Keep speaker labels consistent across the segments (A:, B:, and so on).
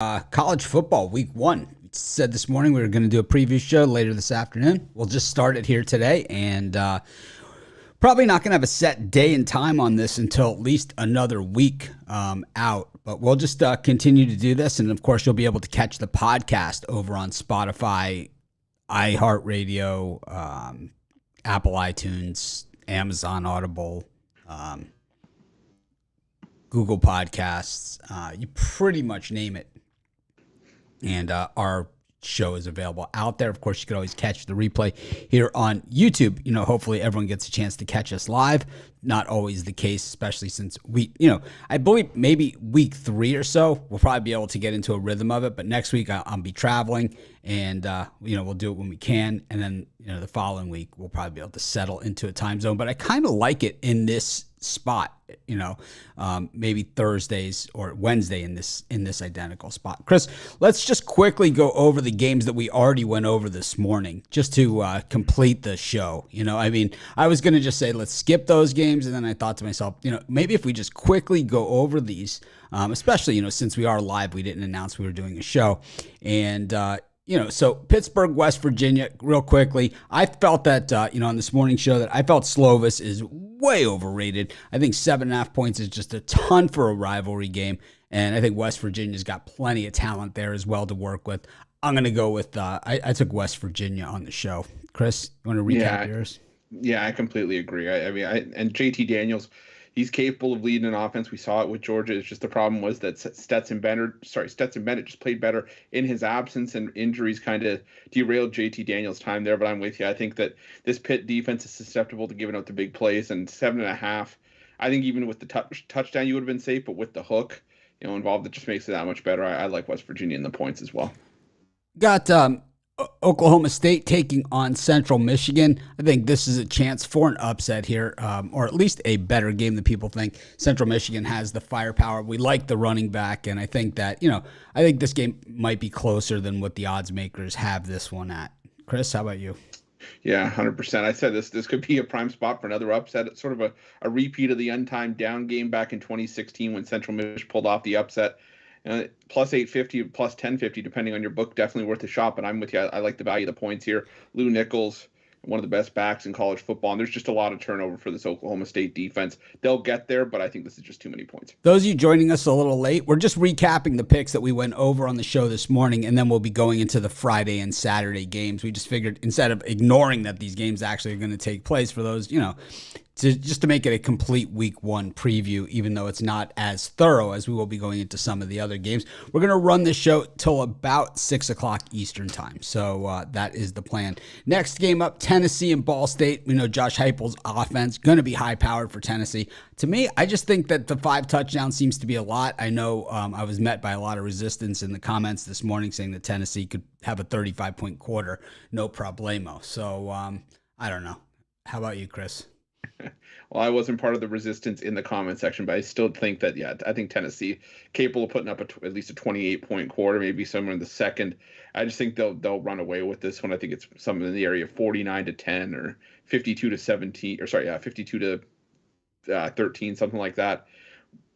A: College football week one. We said this morning we were going to do a preview show later this afternoon. We'll just start it here today, and probably not going to have a set day and time on this until at least another week out. But we'll just continue to do this, and of course you'll be able to catch the podcast over on Spotify, iHeartRadio, Apple iTunes, Amazon Audible, Google Podcasts. You pretty much name it. And our show is available out there. Of course, you can always catch the replay here on YouTube. Hopefully everyone gets a chance to catch us live. Not always the case, especially since I believe maybe week 3 or so, we'll probably be able to get into a rhythm of it. But next week I'll be traveling, and we'll do it when we can. And then the following week we'll probably be able to settle into a time zone. But I kind of like it in this spot, maybe Thursdays or Wednesday in this identical spot. Chris, let's just quickly go over the games that we already went over this morning, just to complete the show. I was going to just say, let's skip those games. And then I thought to myself, maybe if we just quickly go over these, especially, since we are live, we didn't announce we were doing a show. And, so Pittsburgh, West Virginia, real quickly. I felt that, on this morning show that I felt Slovis is way overrated. I think 7.5 points is just a ton for a rivalry game. And I think West Virginia's got plenty of talent there as well to work with. I'm going to go with, I took West Virginia on the show. Chris, you want to recap yours?
B: Yeah, I completely agree. And JT Daniels, he's capable of leading an offense. We saw it with Georgia. It's just the problem was that Stetson Bennett just played better in his absence, and injuries kind of derailed JT Daniels' time there. But I'm with you. I think that this Pitt defense is susceptible to giving up the big plays, and 7.5. I think even with the touchdown, you would have been safe, but with the hook, involved, it just makes it that much better. I like West Virginia in the points as well.
A: Got Oklahoma State taking on Central Michigan. I think this is a chance for an upset here, or at least a better game than people think. Central Michigan has the firepower. We like the running back, and I think that, I think this game might be closer than what the odds makers have this one at. Chris, how about you?
B: Yeah, 100%. I said this could be a prime spot for another upset. It's sort of a repeat of the untimed down game back in 2016 when Central Michigan pulled off the upset. Plus 850, plus 1050, depending on your book, definitely worth a shot. But I'm with you. I like the value of the points here. Lou Nichols, one of the best backs in college football, and there's just a lot of turnover for this Oklahoma State defense. They'll get there, but I think this is just too many points.
A: Those of you joining us a little late, we're just recapping the picks that we went over on the show this morning, and then we'll be going into the Friday and Saturday games. We just figured, instead of ignoring that these games actually are going to take place, for those, just to make it a complete week one preview, even though it's not as thorough as we will be going into some of the other games. We're going to run this show till about 6 o'clock Eastern time. So that is the plan. Next game up, Tennessee and Ball State. We know Josh Heupel's offense going to be high powered for Tennessee. To me, I just think that the 5 touchdowns seems to be a lot. I know I was met by a lot of resistance in the comments this morning saying that Tennessee could have a 35-point quarter, no problemo. So I don't know. How about you, Chris?
B: Well, I wasn't part of the resistance in the comment section, but I still think that, I think Tennessee capable of putting up at least a 28-point quarter, maybe somewhere in the second. I just think they'll run away with this one. I think it's something in the area of 49-10 or 52-17, or 52-13, something like that.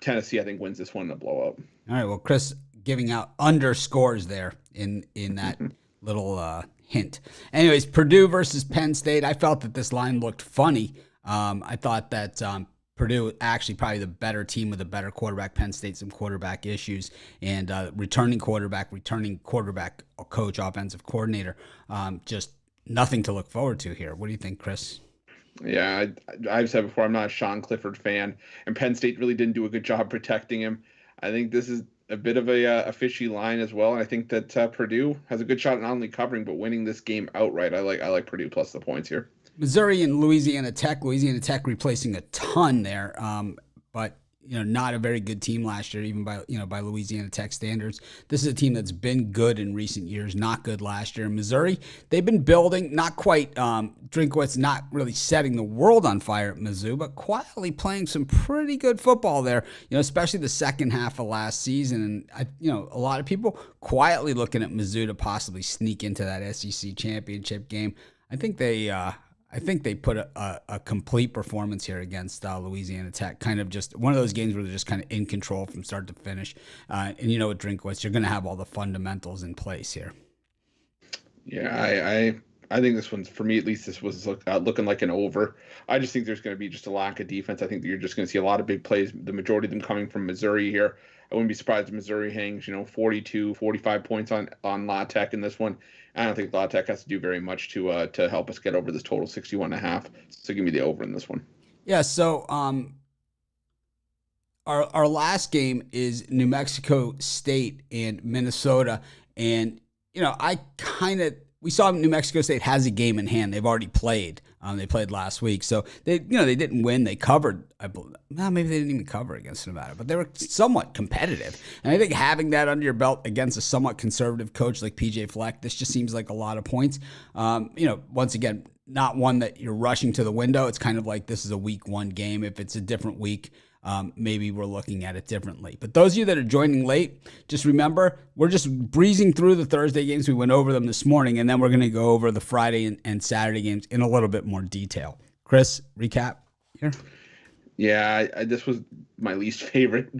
B: Tennessee, I think, wins this one in a blowout.
A: All right. Well, Chris giving out underscores there in that little hint. Anyways, Purdue versus Penn State. I felt that this line looked funny. I thought that Purdue actually probably the better team with a better quarterback. Penn State some quarterback issues, and returning quarterback coach, offensive coordinator. Just nothing to look forward to here. What do you think, Chris?
B: Yeah, I've said before, I'm not a Sean Clifford fan, and Penn State really didn't do a good job protecting him. I think this is a bit of a fishy line as well, and I think that Purdue has a good shot at not only covering but winning this game outright. I like Purdue plus the points here.
A: Missouri and Louisiana Tech. Louisiana Tech replacing a ton there, but not a very good team last year, even by Louisiana Tech standards. This is a team that's been good in recent years, not good last year. Missouri, they've been building, not quite. Drinkwitz not really setting the world on fire at Mizzou, but quietly playing some pretty good football there. Especially the second half of last season, and a lot of people quietly looking at Mizzou to possibly sneak into that SEC championship game. I think they I think they put a complete performance here against Louisiana Tech. Kind of just one of those games where they're just kind of in control from start to finish. And you know, with Drinkwitz, you're going to have all the fundamentals in place here.
B: Yeah, I think this one's, for me at least, this was looking like an over. I just think there's going to be just a lack of defense. I think that you're just going to see a lot of big plays, the majority of them coming from Missouri here. I wouldn't be surprised if Missouri hangs, 42, 45 points on La Tech in this one. I don't think La Tech has to do very much to help us get over this total 61.5. So give me the over in this one.
A: Yeah, so our last game is New Mexico State and Minnesota. And, we saw New Mexico State has a game in hand. They've already played. They played last week. So they didn't win. They covered. Maybe they didn't even cover against Nevada, but they were somewhat competitive. And I think having that under your belt against a somewhat conservative coach like PJ Fleck, this just seems like a lot of points. Once again, not one that you're rushing to the window. It's kind of like this is a week 1 game. If it's a different week, maybe we're looking at it differently. But those of you that are joining late, just remember, we're just breezing through the Thursday games. We went over them this morning, and then we're going to go over the Friday and Saturday games in a little bit more detail. Chris, recap here.
B: Yeah, this was my least favorite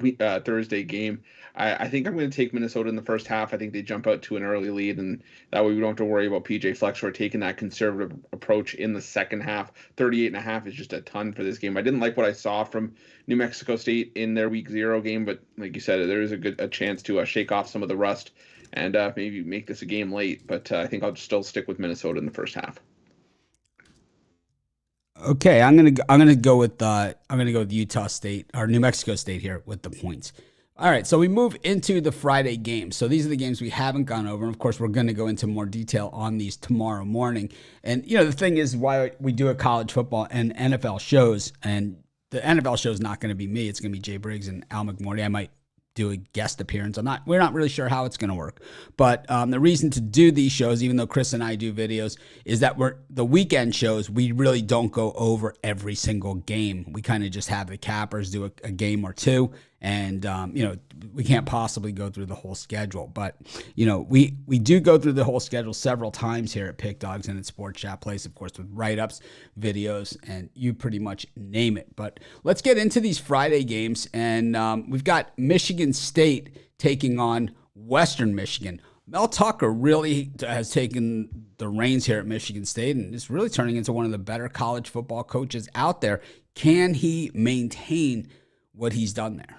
B: Thursday game. I think I'm going to take Minnesota in the first half. I think they jump out to an early lead, and that way we don't have to worry about PJ Fleck or taking that conservative approach in the second half. 38.5 is just a ton for this game. I didn't like what I saw from New Mexico State in their week 0 game, but like you said, there is a chance to shake off some of the rust and maybe make this a game late. But I think I'll still stick with Minnesota in the first half.
A: Okay, I'm gonna go with Utah State or New Mexico State here with the points. All right, so we move into the Friday games. So these are the games we haven't gone over. And of course, we're going to go into more detail on these tomorrow morning. And, the thing is why we do a college football and NFL shows. And the NFL show is not going to be me. It's going to be Jay Briggs and Al McMorty. I might do a guest appearance. We're not really sure how it's going to work. But the reason to do these shows, even though Chris and I do videos, is that the weekend shows, we really don't go over every single game. We kind of just have the cappers do a game or two. And, we can't possibly go through the whole schedule. But, we do go through the whole schedule several times here at Pick Dogs and at Sports Chat Place, of course, with write-ups, videos, and you pretty much name it. But let's get into these Friday games. And we've got Michigan State taking on Western Michigan. Mel Tucker really has taken the reins here at Michigan State and is really turning into one of the better college football coaches out there. Can he maintain what he's done there?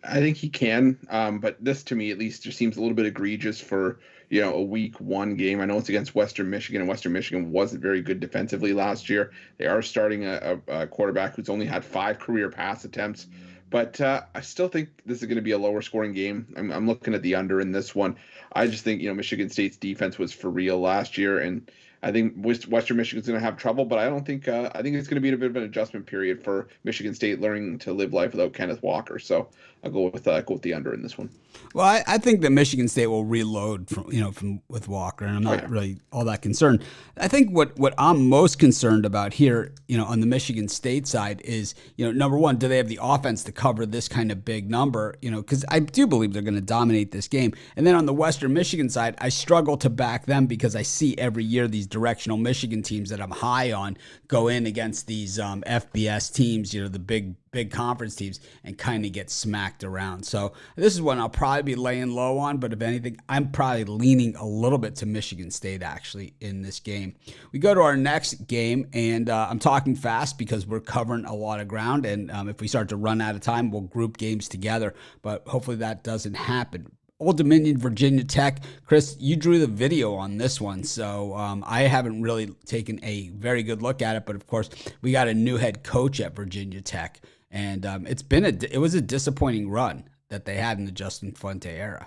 B: I think he can, but this to me at least just seems a little bit egregious for a week 1 game. I know it's against Western Michigan, and Western Michigan wasn't very good defensively last year. They are starting a quarterback who's only had 5 career pass attempts, but I still think this is going to be a lower scoring game. I'm looking at the under in this one. I just think Michigan State's defense was for real last year, and I think Western Michigan's going to have trouble, but I don't think I think it's going to be a bit of an adjustment period for Michigan State learning to live life without Kenneth Walker. So I'll go with the under in this one.
A: Well, I think that Michigan State will reload from with Walker, and I'm not really all that concerned. I think what I'm most concerned about here, on the Michigan State side is, number one, do they have the offense to cover this kind of big number? Because I do believe they're going to dominate this game. And then on the Western Michigan side, I struggle to back them because I see every year these directional Michigan teams that I'm high on go in against these FBS teams, the big conference teams, and kind of get smacked around. So this is one I'll probably be laying low on, but if anything, I'm probably leaning a little bit to Michigan State actually in this game. We go to our next game, and I'm talking fast because we're covering a lot of ground, and if we start to run out of time, we'll group games together, but hopefully that doesn't happen. Old Dominion, Virginia Tech. Chris, you drew the video on this one, so I haven't really taken a very good look at it, but of course, we got a new head coach at Virginia Tech. And it was a disappointing run that they had in the Justin Fuente era.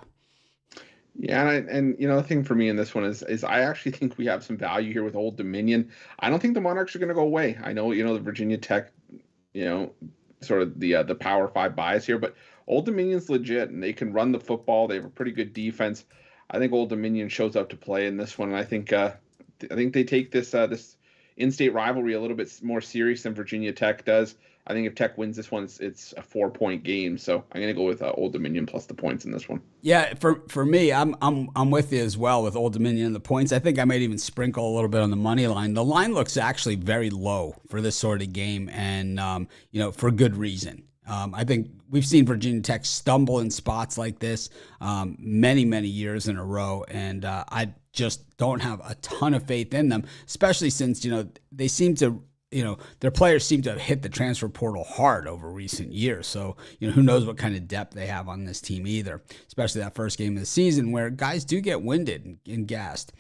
B: Yeah, and the thing for me in this one is I actually think we have some value here with Old Dominion. I don't think the Monarchs are going to go away. I know the Virginia Tech, sort of the Power 5 bias here, but Old Dominion's legit and they can run the football. They have a pretty good defense. I think Old Dominion shows up to play in this one, and I think they take this in-state rivalry a little bit more serious than Virginia Tech does. I think if Tech wins this one, it's a 4-point game. So I'm going to go with Old Dominion plus the points in this one.
A: Yeah, for me, I'm with you as well with Old Dominion and the points. I think I might even sprinkle a little bit on the money line. The line looks actually very low for this sort of game, and for good reason. I think we've seen Virginia Tech stumble in spots like this many years in a row, and I just don't have a ton of faith in them, especially since they seem to. Their players seem to have hit the transfer portal hard over recent years. So, who knows what kind of depth they have on this team either, especially that first game of the season where guys do get winded and gassed.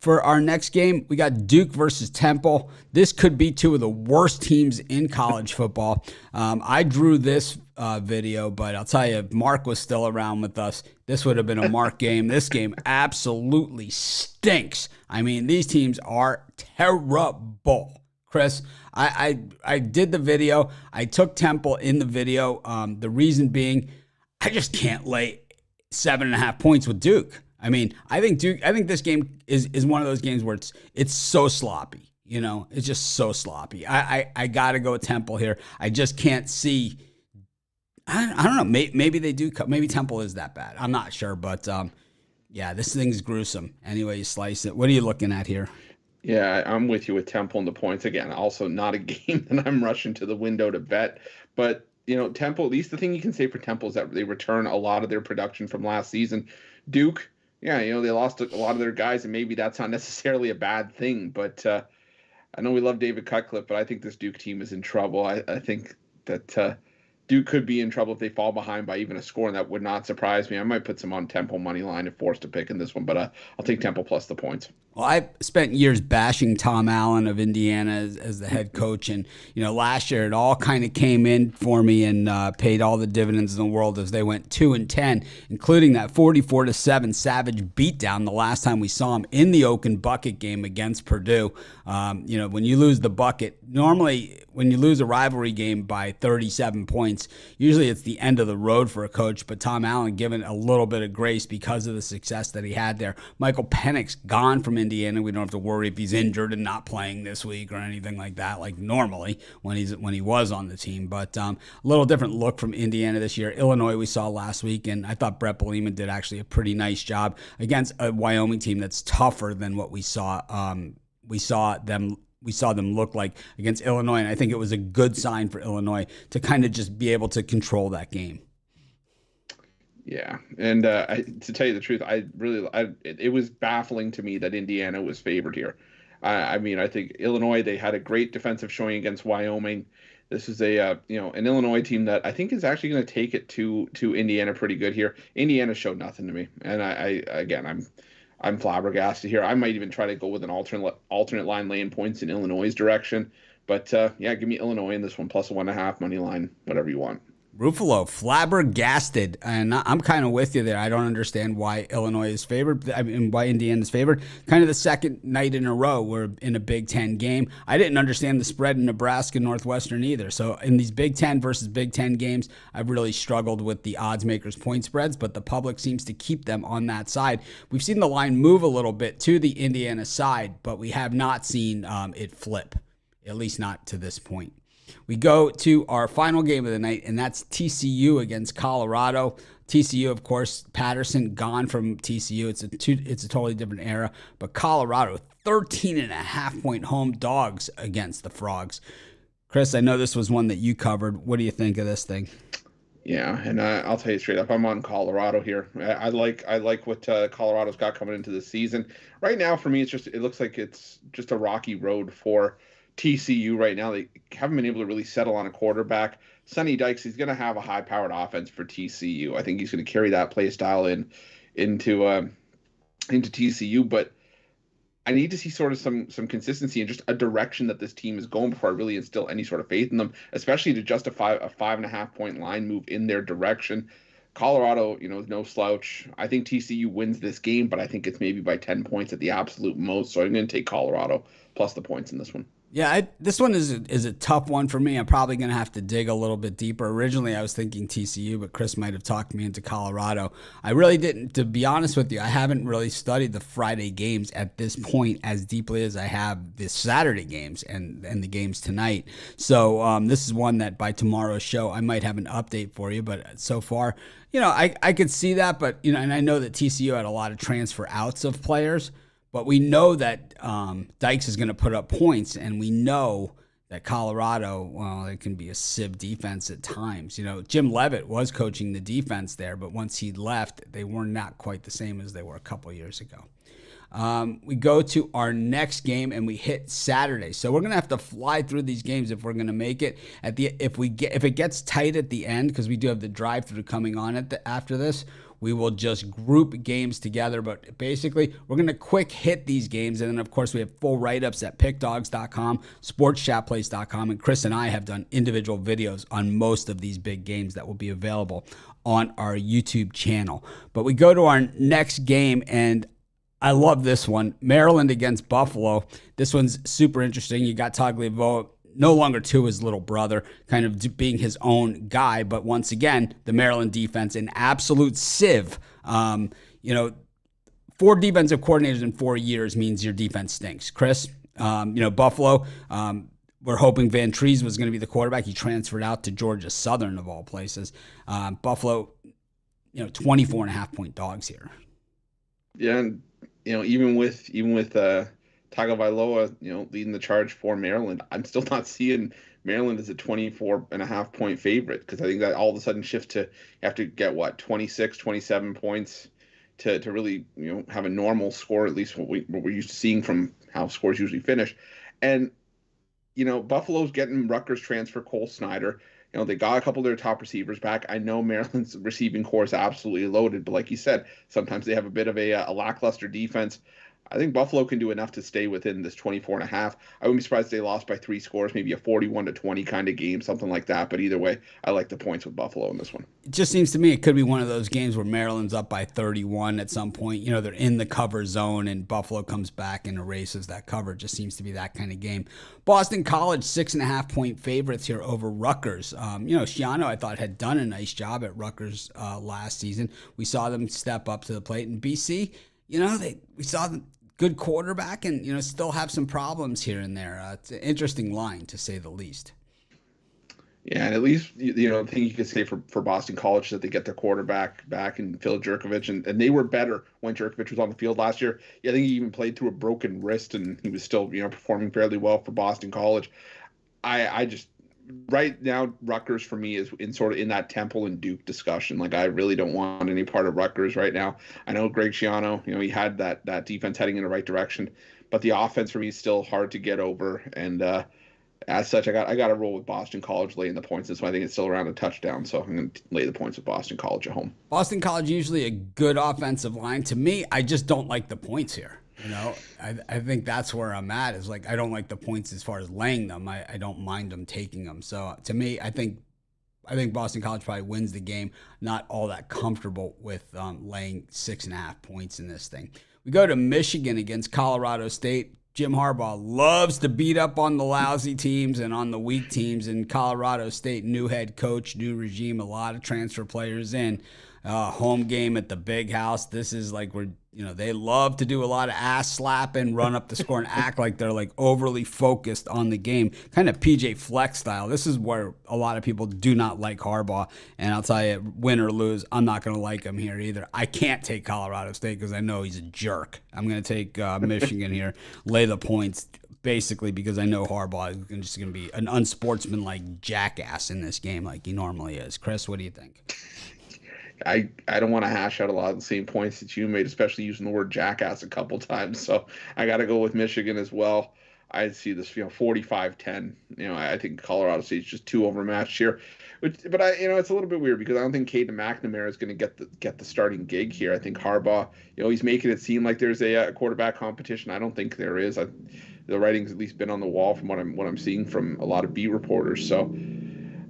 A: For our next game, we got Duke versus Temple. This could be two of the worst teams in college football. I drew this video, but I'll tell you, if Mark was still around with us, this would have been a Mark game. This game absolutely stinks. I mean, these teams are terrible. Chris, I did the video. I took Temple in the video. The reason being, I just can't lay 7.5 points with Duke. I mean, I think this game is one of those games where it's so sloppy. It's just so sloppy. I got to go with Temple here. I just can't see. I don't know. Maybe they do. Maybe Temple is that bad. I'm not sure, but yeah, this thing's gruesome. Anyway, you slice it. What are you looking at here?
B: Yeah, I'm with you with Temple and the points. Again, also not a game that I'm rushing to the window to bet. But, Temple, at least the thing you can say for Temple is that they return a lot of their production from last season. Duke, yeah, they lost a lot of their guys, and maybe that's not necessarily a bad thing. But I know we love David Cutcliffe, but I think this Duke team is in trouble. I think that Duke could be in trouble if they fall behind by even a score, and that would not surprise me. I might put some on Temple money line if forced to pick in this one, but I'll take Temple plus the points.
A: Well, I spent years bashing Tom Allen of Indiana as the head coach, and last year it all kind of came in for me and paid all the dividends in the world as they went 2-10, including that 44-7 savage beatdown the last time we saw him in the Oaken bucket game against Purdue. When you lose the bucket, normally when you lose a rivalry game by 37 points, usually it's the end of the road for a coach. But Tom Allen given a little bit of grace because of the success that he had there. Michael Penix gone from Indiana. We don't have to worry if he's injured and not playing this week or anything like that, like normally when he was on the team. But a little different look from Indiana this year. Illinois we saw last week, and I thought Brett Bielema did actually a pretty nice job against a Wyoming team that's tougher than what we saw. We saw them look like against Illinois, and I think it was a good sign for Illinois to kind of just be able to control that game.
B: Yeah, and to tell you the truth, it was baffling to me that Indiana was favored here. I think Illinois, they had a great defensive showing against Wyoming. This is an Illinois team that I think is actually going to take it to Indiana pretty good here. Indiana showed nothing to me, and I'm flabbergasted here. I might even try to go with an alternate line laying points in Illinois' direction. But give me Illinois in this one, plus 1.5 money line, whatever you want.
A: Ruffalo, flabbergasted, and I'm kind of with you there. I don't understand why Illinois is favored. I mean, why Indiana is favored. Kind of the second night in a row we're in a Big Ten game. I didn't understand the spread in Nebraska Northwestern either. So in these Big Ten versus Big Ten games, I've really struggled with the odds makers point spreads, but the public seems to keep them on that side. We've seen the line move a little bit to the Indiana side, but we have not seen it flip, at least not to this point. We go to our final game of the night, and that's TCU against Colorado. TCU, of course, Patterson gone from TCU. It's a totally different era. But Colorado, 13.5-point home dogs against the Frogs. Chris, I know this was one that you covered. What do you think of this thing?
B: Yeah, and I'll tell you straight up, I'm on Colorado here. I like what Colorado's got coming into the season. Right now, for me, it looks like it's just a rocky road for TCU right now. They haven't been able to really settle on a quarterback. Sonny Dykes, he's going to have a high-powered offense for TCU. I think he's going to carry that play style into TCU, but I need to see sort of some consistency and just a direction that this team is going before I really instill any sort of faith in them, especially to justify a 5.5-point line move in their direction. Colorado, is no slouch. I think TCU wins this game, but I think it's maybe by 10 points at the absolute most. So I'm going to take Colorado plus the points in this one.
A: Yeah, this one is a tough one for me. I'm probably going to have to dig a little bit deeper. Originally, I was thinking TCU, but Chris might have talked me into Colorado. I really didn't, to be honest with you. I haven't really studied the Friday games at this point as deeply as I have the Saturday games and the games tonight. So this is one that by tomorrow's show, I might have an update for you. But so far, I could see that. But, and I know that TCU had a lot of transfer outs of players. But we know that Dykes is going to put up points, and we know that Colorado, well, it can be a sieve defense at times. Jim Leavitt was coaching the defense there, but once he left, they were not quite the same as they were a couple years ago. We go to our next game, and we hit Saturday. So we're going to have to fly through these games if we're going to make it. If it gets tight at the end, because we do have the drive-through coming on after this, we will just group games together. But basically, we're going to quick hit these games. And then, of course, we have full write-ups at pickdogs.com, sportschatplace.com. And Chris and I have done individual videos on most of these big games that will be available on our YouTube channel. But we go to our next game, and I love this one. Maryland against Buffalo. This one's super interesting. You got Tagliavoa, no longer to his little brother, kind of being his own guy. But once again, the Maryland defense, an absolute sieve. 4 defensive coordinators in 4 years means your defense stinks. Chris, Buffalo, we're hoping Van Trees was going to be the quarterback. He transferred out to Georgia Southern, of all places. Buffalo, 24.5-point dogs here.
B: Yeah, and even with Tagovailoa, leading the charge for Maryland, I'm still not seeing Maryland as a 24.5-point favorite, because I think that all of a sudden shifts to you have to get 26, 27 points to really have a normal score, at least what we're used to seeing from how scores usually finish. And Buffalo's getting Rutgers transfer Cole Snyder. They got a couple of their top receivers back. I know Maryland's receiving core is absolutely loaded, but like you said, sometimes they have a bit of a lackluster defense. I think Buffalo can do enough to stay within this 24.5. I wouldn't be surprised if they lost by 3 scores, maybe a 41-20 kind of game, something like that. But either way, I like the points with Buffalo in this one.
A: It just seems to me it could be one of those games where Maryland's up by 31 at some point. They're in the cover zone, and Buffalo comes back and erases that cover. It just seems to be that kind of game. Boston College, 6.5-point favorites here over Rutgers. Schiano, I thought, had done a nice job at Rutgers last season. We saw them step up to the plate. And BC, we saw them. Good quarterback, and still have some problems here and there. It's an interesting line, to say the least.
B: Yeah, and at least the thing you could say for Boston College is that they get their quarterback back in Phil Jerkovich, and they were better when Jerkovich was on the field last year. Yeah, I think he even played through a broken wrist, and he was still performing fairly well for Boston College. I just right now, Rutgers for me is in that Temple and Duke discussion. Like, I really don't want any part of Rutgers right now. I know Greg Schiano, he had that defense heading in the right direction, but the offense for me is still hard to get over. And as such, I got to roll with Boston College laying the points. That's why I think it's still around a touchdown. So I'm going to lay the points with Boston College at home.
A: Boston College usually a good offensive line. To me, I just don't like the points here. I think that's where I'm at, is like, I don't like the points as far as laying them. I don't mind them taking them. So to me, I think Boston College probably wins the game. Not all that comfortable with laying 6.5 points in this thing. We go to Michigan against Colorado State. Jim Harbaugh loves to beat up on the lousy teams and on the weak teams. In Colorado State, new head coach, new regime, a lot of transfer players in. Home game at the big house. This is like they love to do a lot of ass slapping, run up the score, and act like they're like overly focused on the game. Kind of PJ Fleck style. This is where a lot of people do not like Harbaugh. And I'll tell you, win or lose, I'm not going to like him here either. I can't take Colorado State because I know he's a jerk. I'm going to take Michigan here, lay the points, basically because I know Harbaugh is just going to be an unsportsmanlike jackass in this game like he normally is. Chris, what do you think?
B: I don't want to hash out a lot of the same points that you made, especially using the word jackass a couple times. So I got to go with Michigan as well. I see this, 45-10. I think Colorado State's just too overmatched here. But it's a little bit weird because I don't think Caden McNamara is going to get the starting gig here. I think Harbaugh, he's making it seem like there's a quarterback competition. I don't think there is. The writing's at least been on the wall from what I'm seeing from a lot of beat reporters. So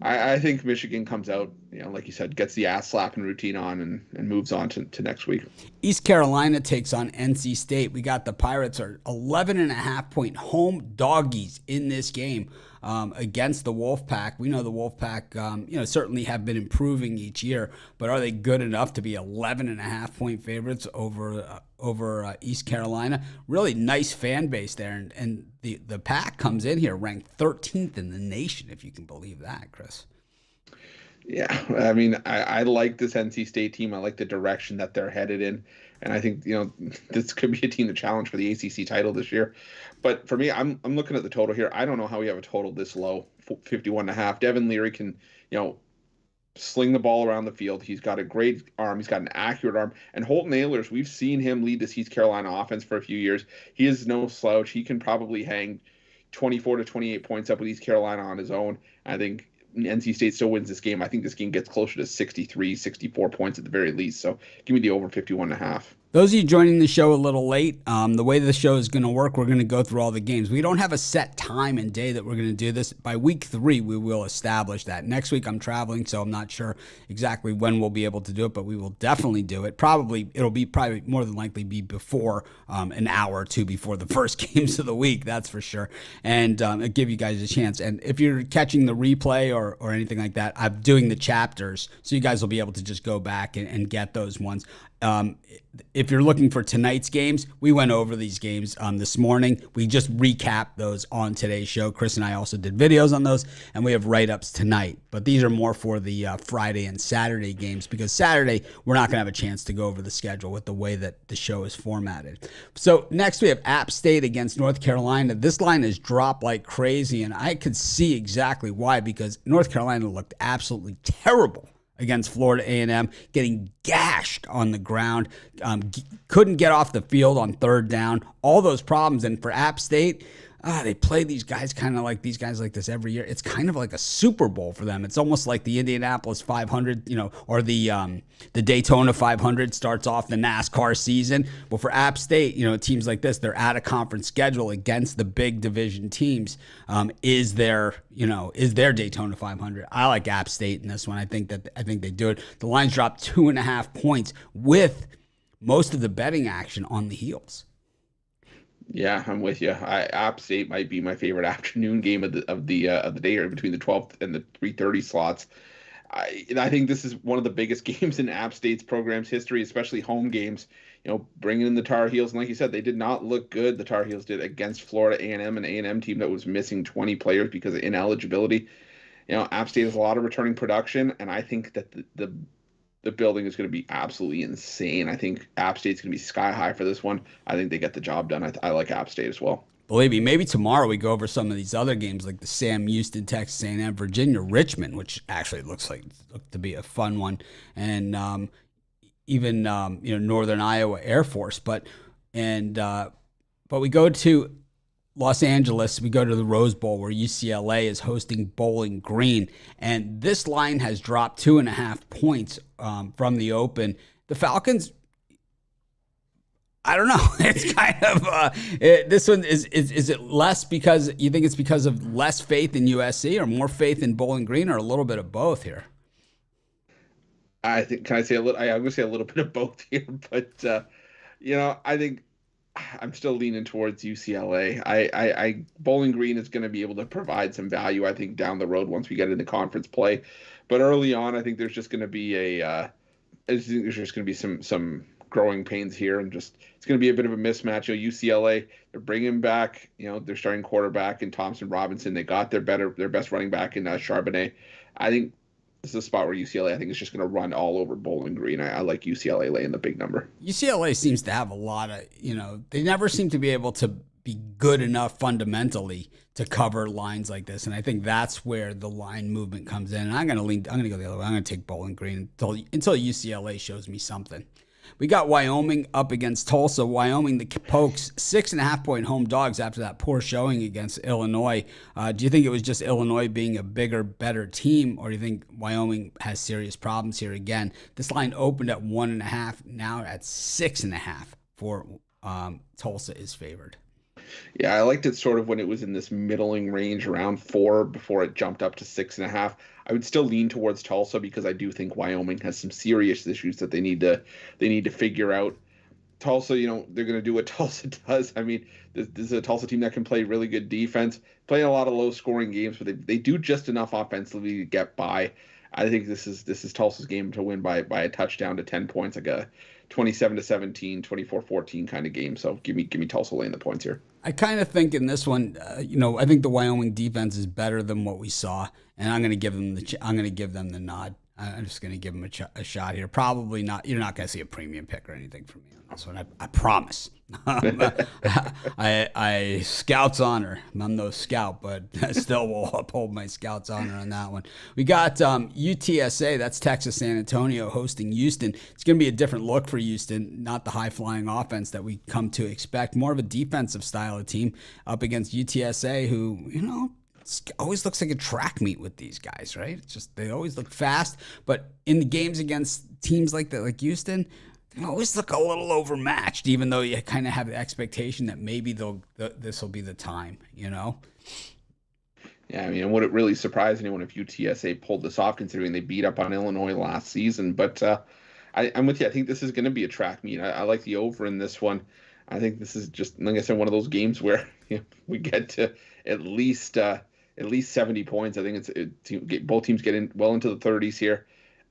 B: I think Michigan comes out like you said, gets the ass slapping routine on and moves on to next week.
A: East Carolina takes on NC State. We got the Pirates are 11.5-point home doggies in this game against the Wolfpack. We know the Wolfpack, certainly have been improving each year, but are they good enough to be 11.5-point favorites over East Carolina? Really nice fan base there, and the Pack comes in here ranked 13th in the nation, if you can believe that, Chris.
B: Yeah, I mean, I like this NC State team. I like the direction that they're headed in. And I think, this could be a team to challenge for the ACC title this year. But for me, I'm looking at the total here. I don't know how we have a total this low, 51.5. Devin Leary can, sling the ball around the field. He's got a great arm. He's got an accurate arm. And Holton Ahlers, we've seen him lead this East Carolina offense for a few years. He is no slouch. He can probably hang 24 to 28 points up with East Carolina on his own. I think NC State still wins this game. I think this game gets closer to 63, 64 points at the very least. So give me the over 51.5.
A: Those of you joining the show a little late, the way the show is going to work, we're going to go through all the games. We don't have a set time and day that we're going to do this. By week 3, we will establish that. Next week, I'm traveling, so I'm not sure exactly when we'll be able to do it, but we will definitely do it. It'll be more than likely be before an hour or two before the first games of the week, that's for sure. And it'll give you guys a chance. And if you're catching the replay or anything like that, I'm doing the chapters, so you guys will be able to just go back and get those ones. If you're looking for tonight's games, we went over these games this morning. We just recapped those on today's show. Chris and I also did videos on those, and we have write-ups tonight. But these are more for the Friday and Saturday games, because Saturday we're not going to have a chance to go over the schedule with the way that the show is formatted. So next we have App State against North Carolina. This line has dropped like crazy, and I could see exactly why, because North Carolina looked absolutely terrible against Florida A&M, getting gashed on the ground, couldn't get off the field on third down, all those problems. And for App State, they play these guys like this every year. It's kind of like a Super Bowl for them. It's almost like the Indianapolis 500, or the Daytona 500 starts off the NASCAR season. Well, for App State, teams like this, they're out of conference schedule against the big division teams. Is their Daytona 500? I like App State in this one. I think they do it. The line's dropped 2.5 points with most of the betting action on the heels.
B: Yeah, I'm with you. App State might be my favorite afternoon game of the day, or between the 12th and the 3:30 slots. I think this is one of the biggest games in App State's program's history, especially home games. Bringing in the Tar Heels, and like you said, they did not look good. The Tar Heels did against Florida A&M, an A&M team that was missing 20 players because of ineligibility. App State has a lot of returning production, and I think that the building is going to be absolutely insane. I think App State's going to be sky high for this one. I think they get the job done. I like App State as well.
A: Believe me, maybe tomorrow we go over some of these other games like the Sam Houston, Texas A&M, Virginia, Richmond, which actually looks to be a fun one, and even Northern Iowa Air Force. But we go to Los Angeles, we go to the Rose Bowl where UCLA is hosting Bowling Green, and this line has dropped 2.5 points from the open. The Falcons, I don't know. It's kind of this one is it less because you think it's because of less faith in USC or more faith in Bowling Green, or a little bit of both here?
B: I think, can I say a little? I'm going to say a little bit of both here, but I think I'm still leaning towards UCLA. I Bowling Green is going to be able to provide some value, I think, down the road once we get into conference play. But early on, I think there's just going to be some growing pains here, and just it's going to be a bit of a mismatch. UCLA, they're bringing back their starting quarterback in Thompson Robinson. They got their best running back in Charbonnet. I think this is a spot where UCLA, I think, is just going to run all over Bowling Green. I like UCLA laying the big number.
A: UCLA seems to have a lot of, they never seem to be able to be good enough fundamentally to cover lines like this. And I think that's where the line movement comes in. And I'm going to go the other way. I'm going to take Bowling Green until UCLA shows me something. We got Wyoming up against Tulsa. Wyoming, the Pokes, 6.5-point home dogs after that poor showing against Illinois. Do you think it was just Illinois being a bigger, better team, or do you think Wyoming has serious problems here again? This line opened at 1.5, now at 6.5 for Tulsa is favored.
B: Yeah, I liked it sort of when it was in this middling range around 4 before it jumped up to 6.5. I would still lean towards Tulsa because I do think Wyoming has some serious issues that they need to figure out. Tulsa, they're going to do what Tulsa does. I mean, this is a Tulsa team that can play really good defense, playing a lot of low scoring games, but they do just enough offensively to get by. I think this is Tulsa's game to win by a touchdown to 10 points, like a 27-17, 24-14 kind of game. So give me Tulsa laying the points here.
A: I kind of think in this one, I think the Wyoming defense is better than what we saw, and I'm going to give them the nod. I'm just going to give them a shot here. Probably not. You're not going to see a premium pick or anything from me on this one. I promise. I Scout's honor. I'm no scout, but I still will uphold my Scout's honor on that one. We got UTSA. That's Texas San Antonio hosting Houston. It's going to be a different look for Houston. Not the high-flying offense that we come to expect. More of a defensive style of team up against UTSA, who it always looks like a track meet with these guys, right? It's just they always look fast, but in the games against teams like that, like Houston, they always look a little overmatched. Even though you kind of have the expectation that maybe this will be the time,
B: Yeah, I mean, would it really surprise anyone if UTSA pulled this off, considering they beat up on Illinois last season? But I'm with you. I think this is going to be a track meet. I like the over in this one. I think this is just, like I said, one of those games where we get to at least 70 points. I think both teams get in well into the 30s here,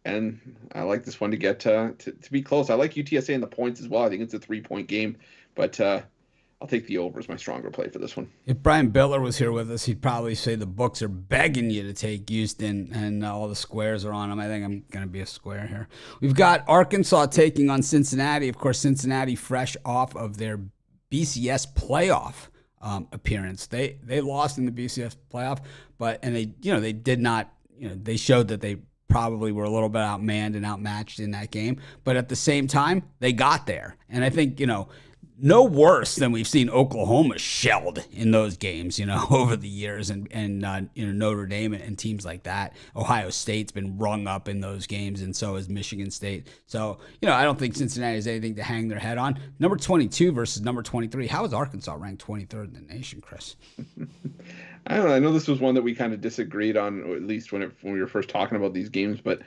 B: and I like this one to get to be close. I like UTSA in the points as well. I think it's a 3-point game, but I'll take the over as my stronger play for this one.
A: If Brian Bitler was here with us, he'd probably say the books are begging you to take Houston, and all the squares are on them. I think I'm going to be a square here. We've got Arkansas taking on Cincinnati. Of course, Cincinnati fresh off of their BCS playoff appearance. They lost in the BCS playoff, and they did not. They showed that they probably were a little bit outmanned and outmatched in that game. But at the same time, they got there, and I think no worse than we've seen Oklahoma shelled in those games, over the years, and Notre Dame and teams like that. Ohio State's been rung up in those games, and so has Michigan State. So, I don't think Cincinnati has anything to hang their head on. Number 22 versus number 23. How is Arkansas ranked 23rd in the nation, Chris?
B: I don't know. I know this was one that we kind of disagreed on, or at least when we were first talking about these games, but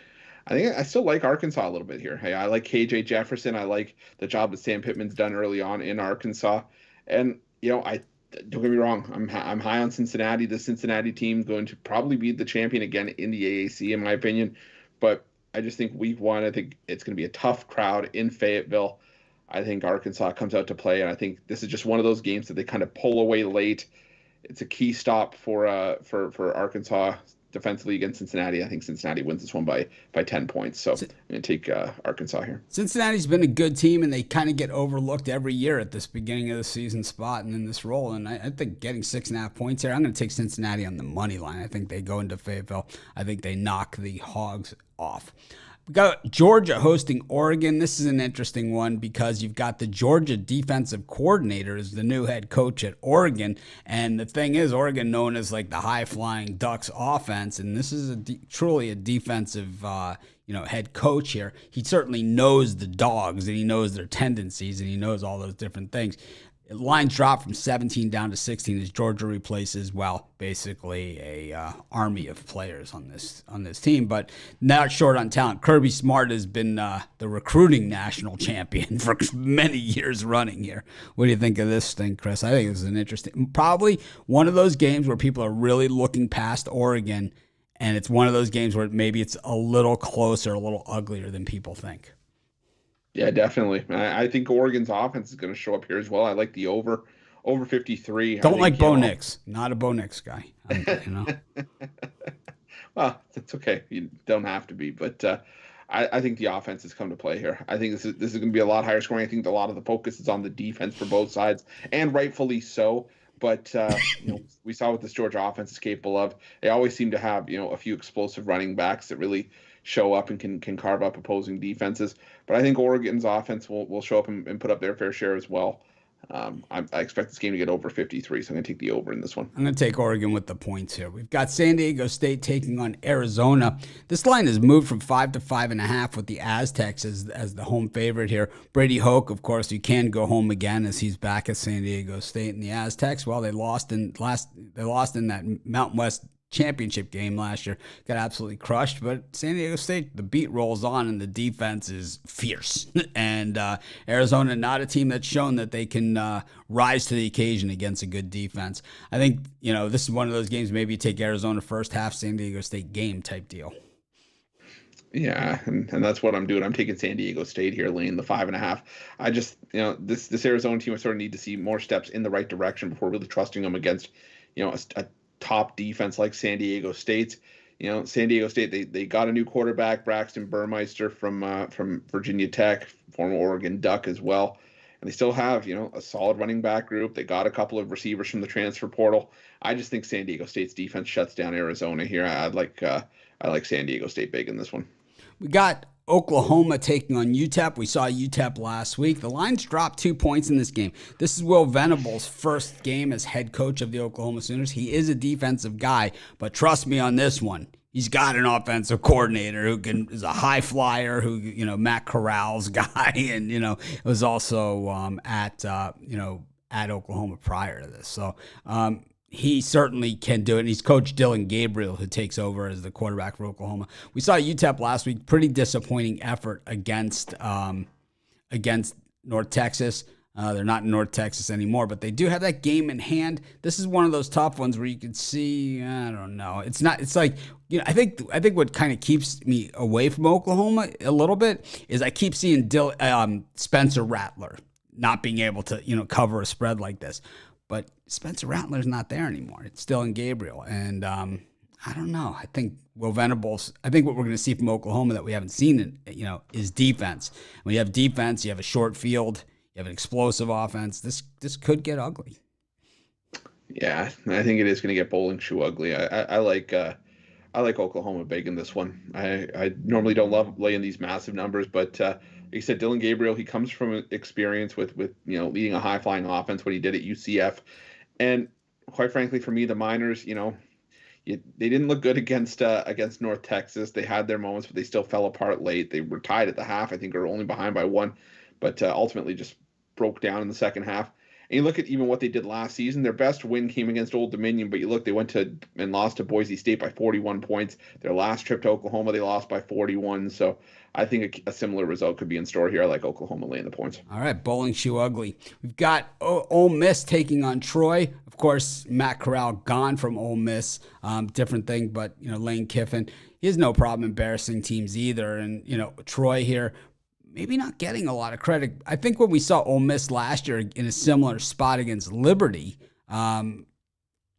B: I think I still like Arkansas a little bit here. Hey, I like KJ Jefferson. I like the job that Sam Pittman's done early on in Arkansas. And, I don't get me wrong. I'm high on Cincinnati. The Cincinnati team going to probably be the champion again in the AAC, in my opinion. But I just think week one, I think it's going to be a tough crowd in Fayetteville. I think Arkansas comes out to play, and I think this is just one of those games that they kind of pull away late. It's a key stop for Arkansas defensively against Cincinnati. I think Cincinnati wins this one by 10 points. So I'm going to take Arkansas here.
A: Cincinnati's been a good team, and they kind of get overlooked every year at this beginning of the season spot and in this role. And I think getting 6.5 points here, I'm going to take Cincinnati on the money line. I think they go into Fayetteville. I think they knock the Hogs off. We got Georgia hosting Oregon. This is an interesting one because you've got the Georgia defensive coordinator as the new head coach at Oregon. And the thing is, Oregon known as like the high-flying Ducks offense, and this is truly a defensive head coach here. He certainly knows the Dogs, and he knows their tendencies, and he knows all those different things. Lines drop from 17 down to 16 as Georgia replaces, basically a army of players on this team, but not short on talent. Kirby Smart has been the recruiting national champion for many years running here. What do you think of this thing, Chris? I think this is an interesting, probably one of those games where people are really looking past Oregon, and it's one of those games where maybe it's a little closer, a little uglier than people think.
B: Yeah, definitely. I think Oregon's offense is going to show up here as well. I like the over 53.
A: Don't like Bo Nix. Not a Bo Nix guy.
B: Well, it's okay. You don't have to be, but I think the offense has come to play here. I think this is going to be a lot higher scoring. I think a lot of the focus is on the defense for both sides, and rightfully so. But we saw what this Georgia offense is capable of. They always seem to have a few explosive running backs that really show up and can carve up opposing defenses. But I think Oregon's offense will show up and put up their fair share as well. I expect this game to get over 53, so I'm going to take the over in this one.
A: I'm going to take Oregon with the points here. We've got San Diego State taking on Arizona. This line has moved from 5 to 5.5 with the Aztecs as the home favorite here. Brady Hoke, of course, you can go home again as he's back at San Diego State. And the Aztecs, well, they lost in that Mountain West championship game last year, got absolutely crushed. But San Diego State, the beat rolls on and the defense is fierce. And Arizona, not a team that's shown that they can rise to the occasion against a good defense. I think, this is one of those games, maybe you take Arizona first half, San Diego State game type deal.
B: Yeah, and that's what I'm doing. I'm taking San Diego State here, laying the 5.5. I just, this Arizona team, I sort of need to see more steps in the right direction before really trusting them against, a top defense like San Diego State. San Diego State, they got a new quarterback, Braxton Burmeister from Virginia Tech, former Oregon Duck as well. And they still have, a solid running back group. They got a couple of receivers from the transfer portal. I just think San Diego State's defense shuts down Arizona here. I like San Diego State big in this one.
A: We got Oklahoma taking on UTEP. We saw UTEP last week. The lines dropped 2 points in this game. This is Will Venable's first game as head coach of the Oklahoma Sooners. He is a defensive guy, but trust me on this one. He's got an offensive coordinator who is a high flyer, who, Matt Corral's guy, and, was also at Oklahoma prior to this. So, he certainly can do it. And he's Coach Dylan Gabriel, who takes over as the quarterback for Oklahoma. We saw UTEP last week, pretty disappointing effort against North Texas. They're not in North Texas anymore, but they do have that game in hand. This is one of those tough ones where you can see, I don't know. It's like, I think what kind of keeps me away from Oklahoma a little bit is I keep seeing Spencer Rattler not being able to, cover a spread like this. But Spencer Rattler's not there anymore. It's still in Gabriel. And I don't know. I think what we're going to see from Oklahoma that we haven't seen, is defense. When you have defense, you have a short field, you have an explosive offense. This could get ugly.
B: Yeah, I think it is going to get bowling shoe ugly. I like Oklahoma big in this one. I normally don't love laying these massive numbers, but like you said, Dylan Gabriel, he comes from experience with leading a high flying offense, what he did at UCF, and quite frankly, for me, the Miners, they didn't look good against North Texas. They had their moments, but they still fell apart late. They were tied at the half, I think, or only behind by one, but ultimately just broke down in the second half. And you look at even what they did last season, their best win came against Old Dominion, but you look, they went to and lost to Boise State by 41 points. Their last trip to Oklahoma, they lost by 41. So I think a similar result could be in store here. I like Oklahoma laying the points.
A: All right, bowling shoe ugly. We've got Ole Miss taking on Troy. Of course, Matt Corral gone from Ole Miss. Different thing, but, Lane Kiffin, he has no problem embarrassing teams either. And, Troy here, maybe not getting a lot of credit. I think when we saw Ole Miss last year in a similar spot against Liberty,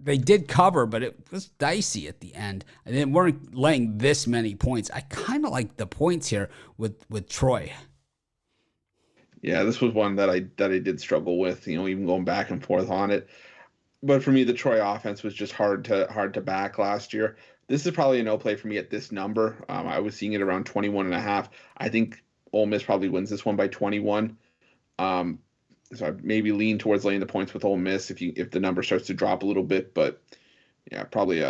A: they did cover, but it was dicey at the end. And they weren't laying this many points. I kind of like the points here with Troy.
B: Yeah, this was one that I did struggle with, even going back and forth on it. But for me, the Troy offense was just hard to back last year. This is probably a no play for me at this number. I was seeing it around 21.5. I think Ole Miss probably wins this one by 21. So I maybe lean towards laying the points with Ole Miss if the number starts to drop a little bit. But yeah, probably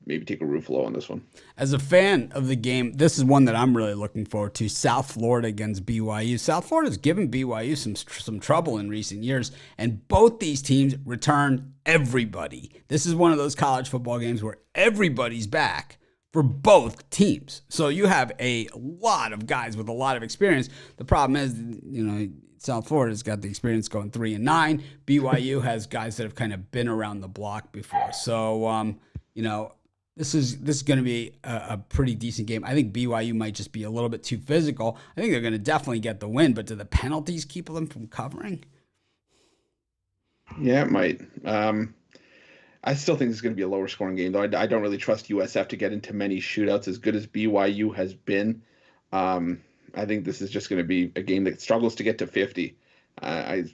B: maybe take a Ruffalo on this one.
A: As a fan of the game, this is one that I'm really looking forward to. South Florida against BYU. South Florida's given BYU some trouble in recent years, and both these teams return everybody. This is one of those college football games where everybody's back for both teams. So you have a lot of guys with a lot of experience. The problem is, South Florida's got the experience going 3-9. BYU has guys that have kind of been around the block before. So, this is going to be a pretty decent game. I think BYU might just be a little bit too physical. I think they're going to definitely get the win, but do the penalties keep them from covering?
B: Yeah, it might. I still think it's going to be a lower scoring game, though. I don't really trust USF to get into many shootouts as good as BYU has been. I think this is just going to be a game that struggles to get to 50. I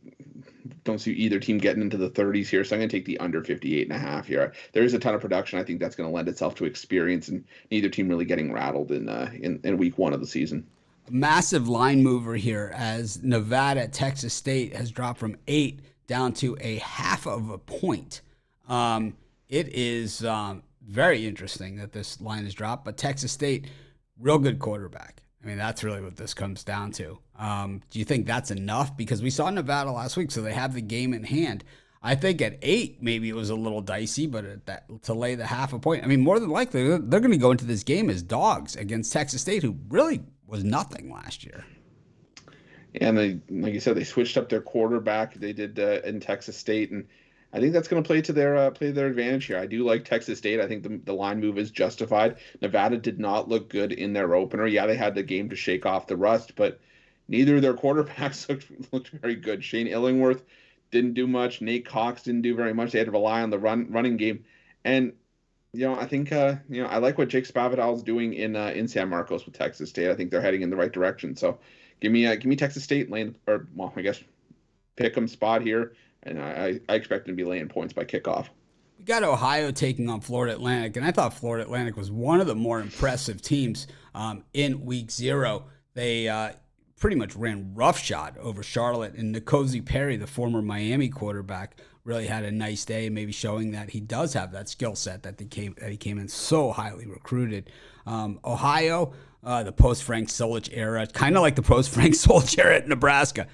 B: don't see either team getting into the 30s here, so I'm going to take the under 58.5 here. There is a ton of production. I think that's going to lend itself to experience, and neither team really getting rattled in week one of the season.
A: Massive line mover here as Nevada, Texas State has dropped from 8 down to a half of a point. It is very interesting that this line has dropped, but Texas State, real good quarterback. I mean, that's really what this comes down to. Do you think that's enough? Because we saw Nevada last week, so they have the game in hand. I think at 8, maybe it was a little dicey, but to lay the half a point, I mean, more than likely, they're going to go into this game as dogs against Texas State, who really was nothing last year.
B: And they, like you said, they switched up their quarterback. They did in Texas State, and I think that's going to play to their advantage here. I do like Texas State. I think the line move is justified. Nevada did not look good in their opener. Yeah, they had the game to shake off the rust, but neither of their quarterbacks looked very good. Shane Illingworth didn't do much. Nate Cox didn't do very much. They had to rely on the running game, and I think I like what Jake Spavital's doing in San Marcos with Texas State. I think they're heading in the right direction. So give me Texas State I guess pick 'em spot here, and I expect them to be laying points by kickoff.
A: We got Ohio taking on Florida Atlantic, and I thought Florida Atlantic was one of the more impressive teams in Week 0. They pretty much ran roughshod over Charlotte, and N'Kosi Perry, the former Miami quarterback, really had a nice day, maybe showing that he does have that skill set that he came in so highly recruited. Ohio, the post-Frank Solich era, kind of like the post-Frank Solich era at Nebraska,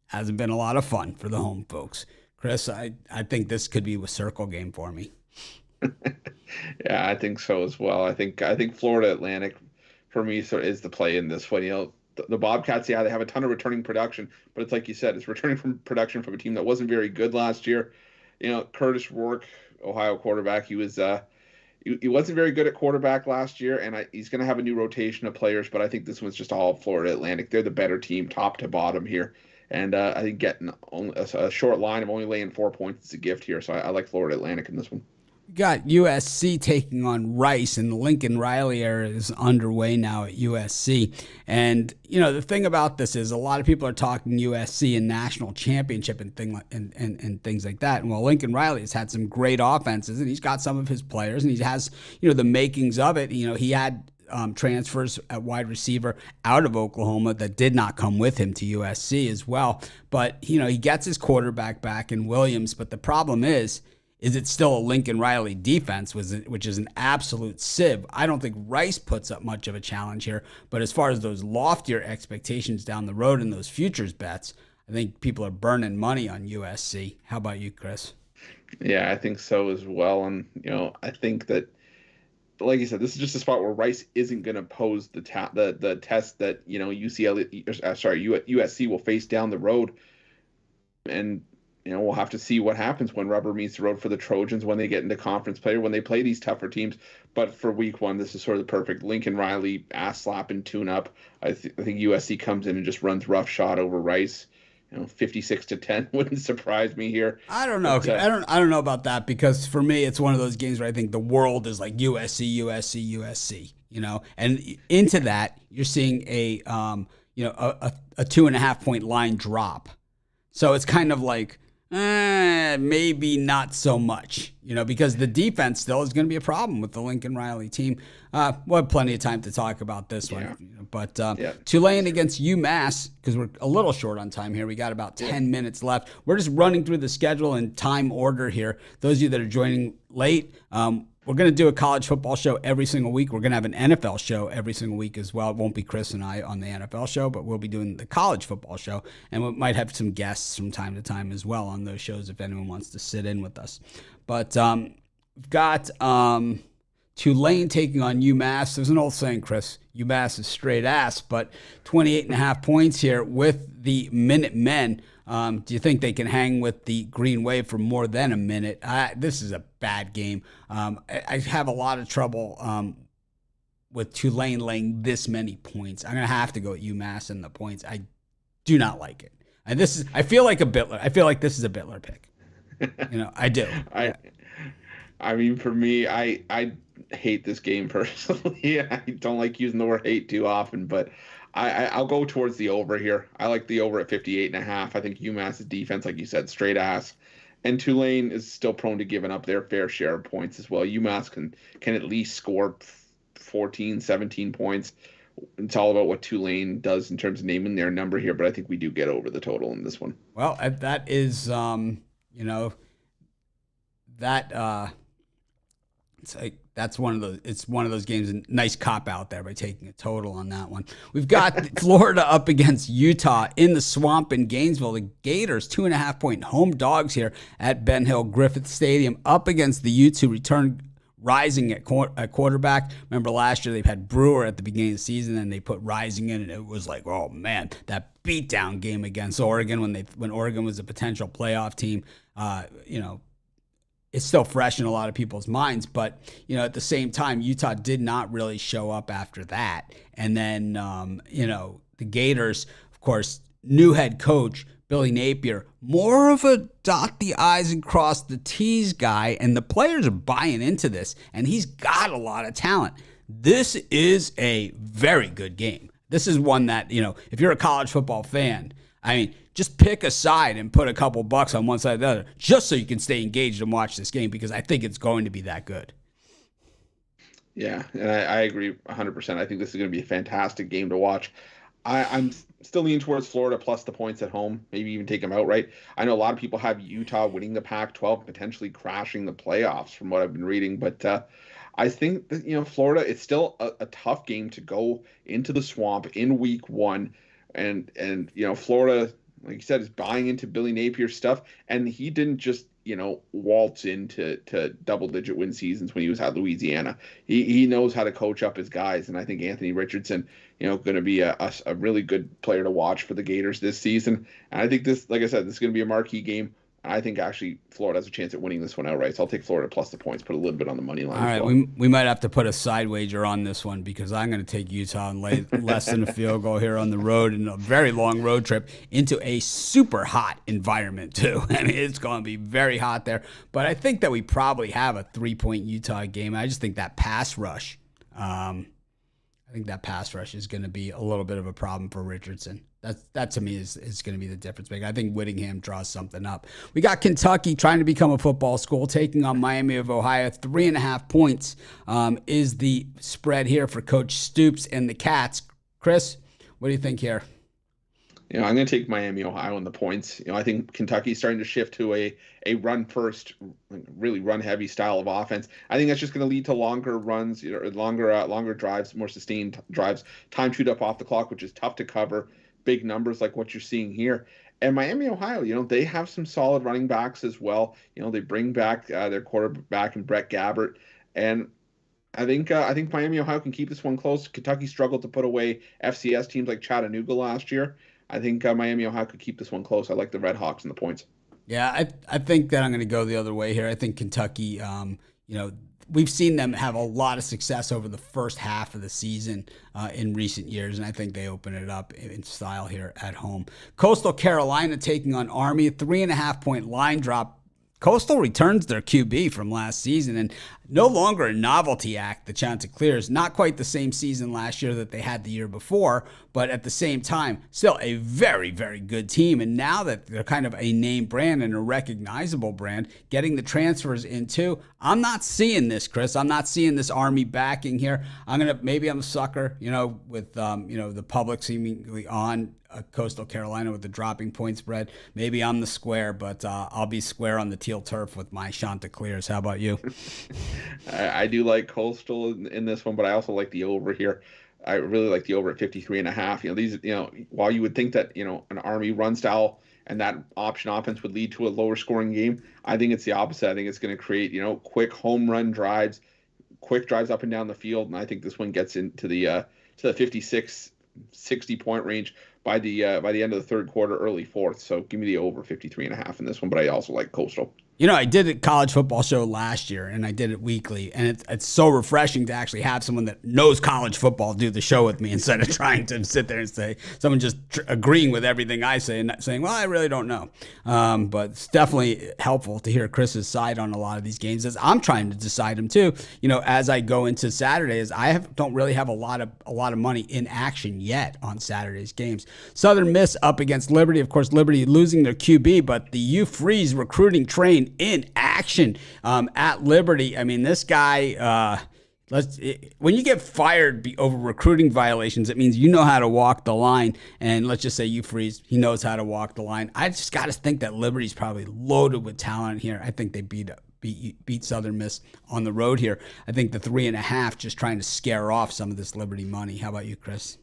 A: hasn't been a lot of fun for the home folks. Chris, I think this could be a circle game for me.
B: Yeah, I think so as well. I think Florida Atlantic for me is the play in this one. The Bobcats, yeah, they have a ton of returning production, but it's like you said, it's returning from production from a team that wasn't very good last year. Curtis Rourke, Ohio quarterback, he wasn't very good at quarterback last year, and he's going to have a new rotation of players, but I think this one's just all Florida Atlantic. They're the better team, top to bottom here, and I think getting a short line of only laying 4 points is a gift here, so I like Florida Atlantic in this one.
A: We got USC taking on Rice, and the Lincoln Riley era is underway now at USC. And the thing about this is a lot of people are talking USC and national championship and things like that. And while Lincoln Riley has had some great offenses, and he's got some of his players, and he has the makings of it. He had transfers at wide receiver out of Oklahoma that did not come with him to USC as well. But he gets his quarterback back in Williams. But the problem is it still a Lincoln Riley defense, which is an absolute sieve? I don't think Rice puts up much of a challenge here. But as far as those loftier expectations down the road and those futures bets, I think people are burning money on USC. How about you, Chris?
B: Yeah, I think so as well. And, I think that, like you said, this is just a spot where Rice isn't going to pose the test that, USC will face down the road. And, we'll have to see what happens when rubber meets the road for the Trojans when they get into conference play or when they play these tougher teams. But for week 1, this is sort of the perfect Lincoln Riley ass slap and tune up. I think USC comes in and just runs roughshod over Rice. 56-10 wouldn't surprise me here.
A: I don't know. But, I don't know about that, because for me, it's one of those games where I think the world is like USC. And into that, you're seeing a 2.5 point line drop. So it's kind of like, maybe not so much, because the defense still is going to be a problem with the Lincoln Riley team. We'll have plenty of time to talk about this one. But Tulane against UMass, because we're a little short on time here. We got about 10 minutes left. We're just running through the schedule in time order here. Those of you that are joining late, we're going to do a college football show every single week. We're going to have an NFL show every single week as well. It won't be Chris and I on the NFL show, but we'll be doing the college football show. And we might have some guests from time to time as well on those shows if anyone wants to sit in with us. But we've got Tulane taking on UMass. There's an old saying, Chris, UMass is straight ass, but 28.5 points here with the Minutemen. Do you think they can hang with the Green Wave for more than a minute? This is a bad game. I have a lot of trouble with Tulane laying this many points. I'm going to have to go at UMass and the points. I do not like it. And I feel like a Bittler. I feel like this is a Bittler pick. I do.
B: I mean, for me, I hate this game personally. I don't like using the word hate too often, but I'll go towards the over here. I like the over at 58.5. I think UMass's defense, like you said, straight ass. And Tulane is still prone to giving up their fair share of points as well. UMass can at least score 14, 17 points, it's all about what Tulane does in terms of naming their number here, but I think we do get over the total in this one.
A: Well, that is, that it's like that's one of those. It's one of those games. A nice cop out there by taking a total on that one. We've got Florida up against Utah in the Swamp in Gainesville. The Gators 2.5-point home dogs here at Ben Hill Griffith Stadium up against the U2 return Rising at quarterback. Remember last year they've had Brewer at the beginning of the season, and they put Rising in, and it was like, oh man, that beatdown game against Oregon when Oregon was a potential playoff team. It's still fresh in a lot of people's minds, but at the same time, Utah did not really show up after that. And then the Gators, of course, new head coach Billy Napier, more of a dot the I's and cross the T's guy, and the players are buying into this, and he's got a lot of talent. This is a very good game. This is one that, if you're a college football fan, just pick a side and put a couple bucks on one side or the other, just so you can stay engaged and watch this game, because I think it's going to be that good.
B: Yeah, and I agree 100%. I think this is going to be a fantastic game to watch. I'm still leaning towards Florida plus the points at home, maybe even take them outright. I know a lot of people have Utah winning the Pac-12, potentially crashing the playoffs from what I've been reading, but I think that, Florida, it's still a tough game to go into the Swamp in week one, and Florida, like you said, is buying into Billy Napier's stuff, and he didn't just waltz into double-digit win seasons when he was at Louisiana. He knows how to coach up his guys, and I think Anthony Richardson, going to be a really good player to watch for the Gators this season. And I think this, like I said, this is going to be a marquee game. I think actually Florida has a chance at winning this one outright. So I'll take Florida plus the points, put a little bit on the money line.
A: All right, well. we might have to put a side wager on this one, because I'm going to take Utah and lay less than a field goal here on the road in a very long road trip into a super hot environment too. It's going to be very hot there. But I think that we probably have a 3-point Utah game. I just think that pass rush. I think that pass rush is going to be a little bit of a problem for Richardson. That to me is going to be the difference maker. I think Whittingham draws something up. We got Kentucky trying to become a football school, taking on Miami of Ohio. 3.5 points is the spread here for Coach Stoops and the Cats. Chris, what do you think here?
B: I'm going to take Miami, Ohio in the points. I think Kentucky's starting to shift to a run first, really run heavy style of offense. I think that's just going to lead to longer runs, longer drives, more sustained drives, time shoot up off the clock, which is tough to cover. Big numbers like what you're seeing here. And Miami, Ohio, they have some solid running backs as well. They bring back their quarterback in Brett Gabbert, and I think Miami, Ohio can keep this one close. Kentucky struggled to put away FCS teams like Chattanooga last year. I think Miami, Ohio could keep this one close. I like the Red Hawks and the points.
A: Yeah, I think that I'm going to go the other way here. I think Kentucky, we've seen them have a lot of success over the first half of the season in recent years, and I think they open it up in style here at home. Coastal Carolina taking on Army, a 3.5-point line drop. Coastal returns their QB from last season, and no longer a novelty act, the Chanticleers. Not quite the same season last year that they had the year before, but at the same time, still a very, very good team. And now that they're kind of a name brand and a recognizable brand, getting the transfers in too, I'm not seeing this, Chris. I'm not seeing this Army backing here. Maybe I'm a sucker, with the public seemingly on Coastal Carolina with the dropping point spread. Maybe I'm the square, but I'll be square on the teal turf with my Chanticleers. How about you?
B: I do like Coastal in this one, but I also like the over here. I really like the over at 53.5. While you would think that, an Army run style and that option offense would lead to a lower scoring game, I think it's the opposite. I think it's going to create, quick home run drives, quick drives up and down the field. And I think this one gets into the 56, 60-point range by the end of the third quarter, early fourth. So give me the over 53.5 in this one, but I also like Coastal.
A: I did a college football show last year, and I did it weekly, and it's so refreshing to actually have someone that knows college football do the show with me instead of trying to sit there and say, someone just agreeing with everything I say and saying, well, I really don't know. But it's definitely helpful to hear Chris's side on a lot of these games as I'm trying to decide them too. As I go into Saturdays, don't really have a lot of money in action yet on Saturday's games. Southern Miss up against Liberty. Of course, Liberty losing their QB, but the U-Freeze recruiting train in action at Liberty. This guy, When you get fired over recruiting violations, it means you know how to walk the line. And let's just say you freeze, he knows how to walk the line. I just got to think that Liberty's probably loaded with talent here. I think they beat Southern Miss on the road here. I think the 3.5 just trying to scare off some of this Liberty money. How about you, Chris?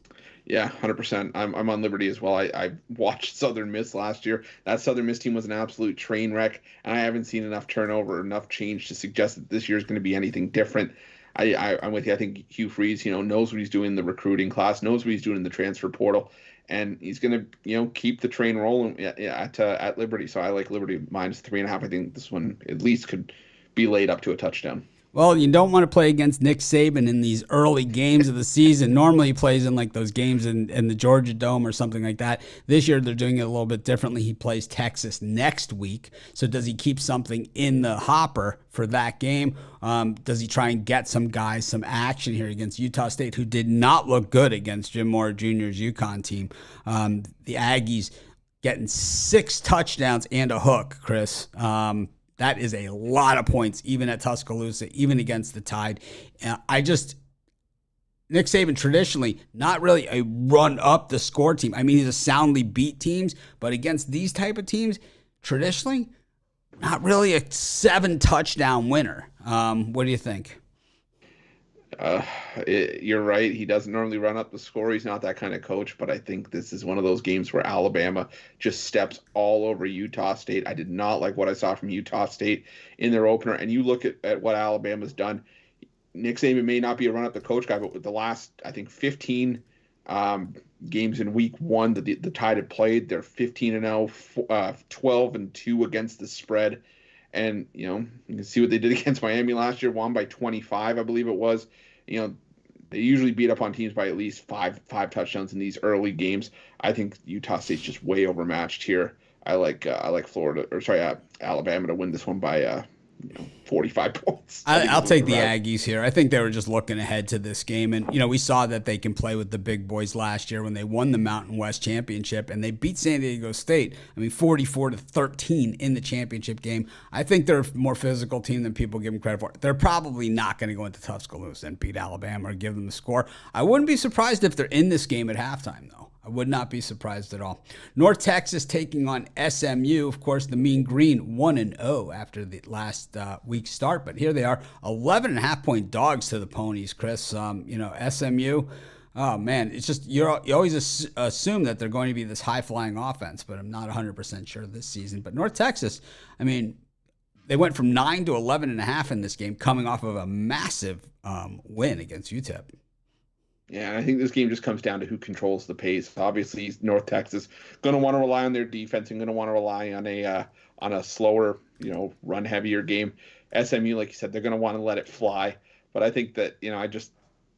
B: Yeah, 100%. I'm on Liberty as well. I watched Southern Miss last year. That Southern Miss team was an absolute train wreck, and I haven't seen enough turnover, enough change to suggest that this year is going to be anything different. I'm with you. I think Hugh Freeze, knows what he's doing in the recruiting class, knows what he's doing in the transfer portal, and he's going to, keep the train rolling at Liberty. So I like Liberty minus 3.5. I think this one at least could be laid up to a touchdown.
A: Well, you don't want to play against Nick Saban in these early games of the season. Normally he plays in like those games in the Georgia Dome or something like that. This year they're doing it a little bit differently. He plays Texas next week. So does he keep something in the hopper for that game? Does he try and get some guys some action here against Utah State, who did not look good against Jim Mora Jr.'s UConn team? The Aggies getting 6 touchdowns and a hook, Chris. That is a lot of points, even at Tuscaloosa, even against the Tide. Nick Saban traditionally not really a run up the score team. I mean, he's a soundly beat teams, but against these type of teams, traditionally, not really a 7 touchdown winner. What do you think?
B: You're right. He doesn't normally run up the score. He's not that kind of coach, but I think this is one of those games where Alabama just steps all over Utah State. I did not like what I saw from Utah State in their opener. And you look at what Alabama's done. Nick Saban may not be a run up the coach guy, but with the last, I think, 15 games in week 1 that the Tide had played, they're 15-0, 12-2 against the spread. And, you can see what they did against Miami last year, won by 25, I believe it was. They usually beat up on teams by at least five touchdowns in these early games. I think Utah State's just way overmatched here. I like Alabama to win this one by 45 points.
A: I'll take the Aggies here. I think they were just looking ahead to this game. And, we saw that they can play with the big boys last year when they won the Mountain West Championship and they beat San Diego State. 44-13 in the championship game. I think they're a more physical team than people give them credit for. They're probably not going to go into Tuscaloosa and beat Alabama or give them the score. I wouldn't be surprised if they're in this game at halftime, though. I would not be surprised at all. North Texas taking on SMU. Of course, the Mean Green 1-0 after the last week's start. But here they are, 11.5-point dogs to the Ponies, Chris. SMU, oh, man, it's just you always assume that they're going to be this high-flying offense, but I'm not 100% sure this season. But North Texas, they went from 9 to 11.5 in this game, coming off of a massive win against UTEP.
B: Yeah, and I think this game just comes down to who controls the pace. Obviously, North Texas going to want to rely on their defense and going to want to rely on a slower, run heavier game. SMU, like you said, they're going to want to let it fly. But I think that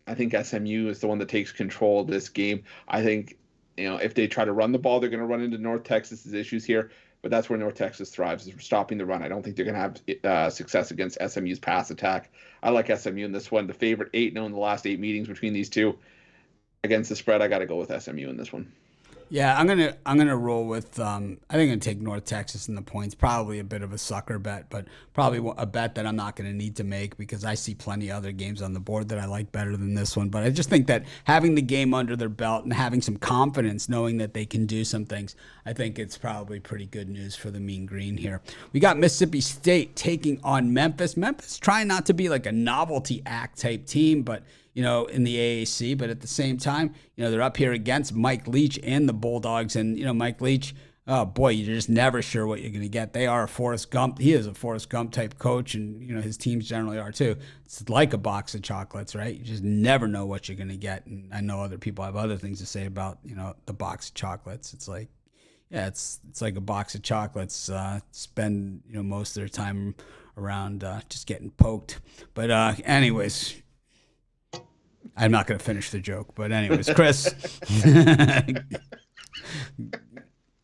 B: I think SMU is the one that takes control of this game. I think if they try to run the ball, they're going to run into North Texas's issues here. But that's where North Texas thrives, is stopping the run. I don't think they're going to have success against SMU's pass attack. I like SMU in this one. The favorite 8-0 in the last 8 meetings between these two. Against the spread, I got to go with SMU in this one.
A: Yeah, I'm gonna roll with. I think I'm gonna take North Texas in the points. Probably a bit of a sucker bet, but probably a bet that I'm not gonna need to make because I see plenty of other games on the board that I like better than this one. But I just think that having the game under their belt and having some confidence, knowing that they can do some things, I think it's probably pretty good news for the Mean Green here. We got Mississippi State taking on Memphis. Memphis trying not to be like a novelty act type team, but in the AAC, but at the same time, they're up here against Mike Leach and the Bulldogs. And, Mike Leach, oh boy, you're just never sure what you're going to get. They are a Forrest Gump. He is a Forrest Gump type coach, and, his teams generally are too. It's like a box of chocolates, right? You just never know what you're going to get. And I know other people have other things to say about, the box of chocolates. It's like, yeah, it's like a box of chocolates. Spend, most of their time around just getting poked. But anyways, I'm not going to finish the joke, but anyways, Chris.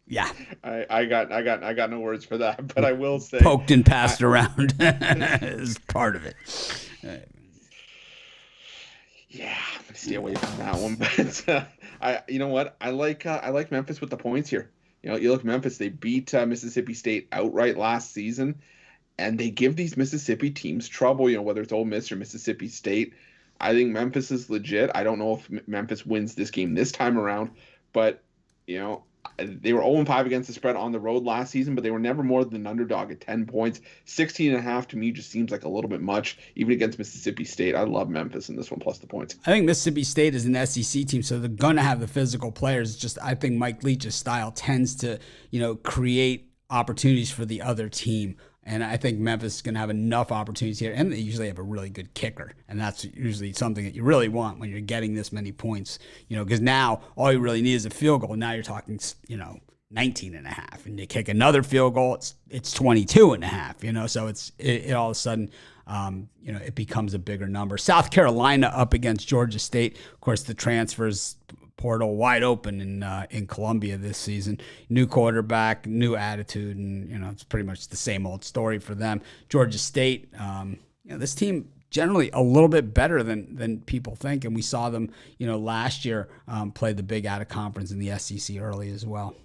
A: Yeah.
B: I got no words for that, but I will say
A: poked and passed around is part of it.
B: Yeah, I'm gonna stay away from that one. But you know what? I like Memphis with the points here. You look Memphis, they beat Mississippi State outright last season, and they give these Mississippi teams trouble. Whether it's Ole Miss or Mississippi State. I think Memphis is legit. I don't know if Memphis wins this game this time around, but they were 0-5 against the spread on the road last season, but they were never more than an underdog at 10 points. 16.5 to me just seems like a little bit much, even against Mississippi State. I love Memphis in this one plus the points.
A: I think Mississippi State is an SEC team, so they're going to have the physical players. It's just I think Mike Leach's style tends to, create opportunities for the other team. And I think Memphis is going to have enough opportunities here. And they usually have a really good kicker. And that's usually something that you really want when you're getting this many points. Because now all you really need is a field goal. Now you're talking, 19.5. And you kick another field goal, it's 22.5. So it all of a sudden, it becomes a bigger number. South Carolina up against Georgia State. Of course, the transfers portal wide open in Columbia this season. New quarterback, new attitude, and it's pretty much the same old story for them. Georgia State, this team generally a little bit better than people think, and we saw them last year play the big out of conference in the SEC early as well.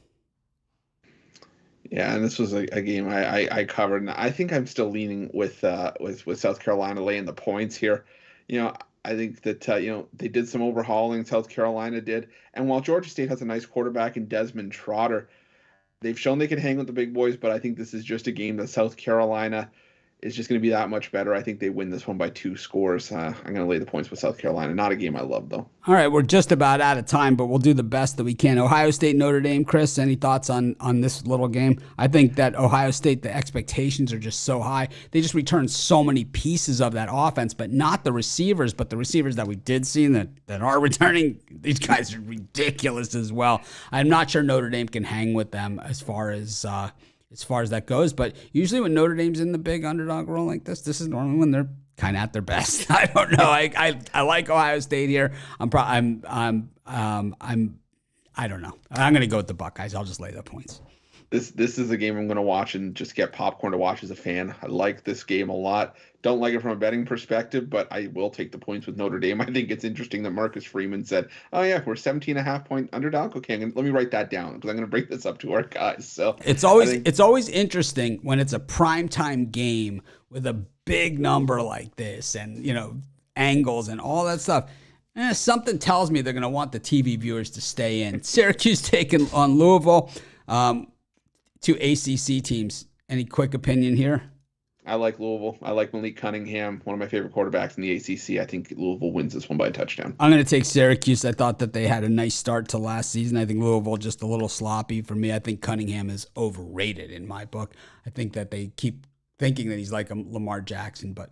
B: Yeah, and this was a game I covered, and I think I'm still leaning with South Carolina laying the points here. I think that, they did some overhauling, South Carolina did. And while Georgia State has a nice quarterback in Desmond Trotter, they've shown they can hang with the big boys, but I think this is just a game that South Carolina is just going to be that much better. I think they win this one by 2 scores. I'm going to lay the points with South Carolina. Not a game I love, though.
A: All right, we're just about out of time, but we'll do the best that we can. Ohio State, Notre Dame. Chris, any thoughts on this little game? I think that Ohio State, the expectations are just so high. They just returned so many pieces of that offense, but not the receivers, but the receivers that we did see and that are returning. These guys are ridiculous as well. I'm not sure Notre Dame can hang with them as far as that goes, but usually when Notre Dame's in the big underdog role like this is normally when they're kind of at their best. I don't know. I like Ohio State here. I don't know. I'm going to go with the Buckeyes. I'll just lay the points.
B: This is a game I'm going to watch and just get popcorn to watch as a fan. I like this game a lot. Don't like it from a betting perspective, but I will take the points with Notre Dame. I think it's interesting that Marcus Freeman said, oh, yeah, we're 17.5 point underdog. Okay, let me write that down because I'm going to break this up to our guys. So
A: it's always interesting when it's a primetime game with a big number like this and, angles and all that stuff. Something tells me they're going to want the TV viewers to stay in. Syracuse taking on Louisville. 2 ACC teams. Any quick opinion here?
B: I like Louisville. I like Malik Cunningham, one of my favorite quarterbacks in the ACC. I think Louisville wins this one by a touchdown.
A: I'm going to take Syracuse. I thought that they had a nice start to last season. I think Louisville just a little sloppy for me. I think Cunningham is overrated in my book. I think that they keep thinking that he's like a Lamar Jackson, but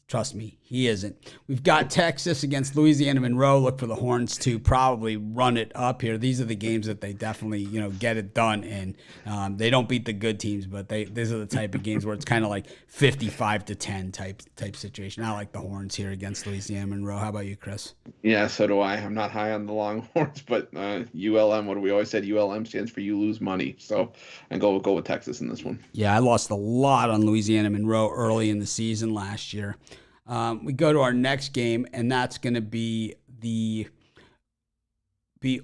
A: trust me, he isn't. We've got Texas against Louisiana Monroe. Look for the Horns to probably run it up here. These are the games that they definitely, get it done in. They don't beat the good teams, but these are the type of games where it's kind of like 55-10 type situation. I like the Horns here against Louisiana Monroe. How about you, Chris?
B: Yeah, so do I. I'm not high on the Longhorns, but ULM, what do we always said? ULM stands for you lose money. So I go with Texas in this one.
A: Yeah, I lost a lot on Louisiana Monroe early in the season last year. We go to our next game, and that's going to be the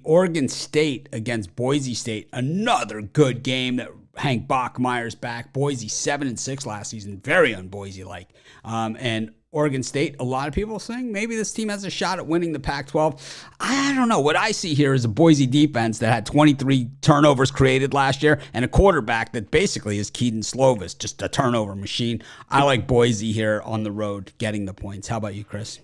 A: Oregon State against Boise State. Another good game that Hank Bachmeier's back. Boise 7-6 last season, very un-Boise-like. And Oregon State, a lot of people saying maybe this team has a shot at winning the Pac-12. I don't know. What I see here is a Boise defense that had 23 turnovers created last year and a quarterback that basically is Keaton Slovis, just a turnover machine. I like Boise here on the road getting the points. How about you, Chris?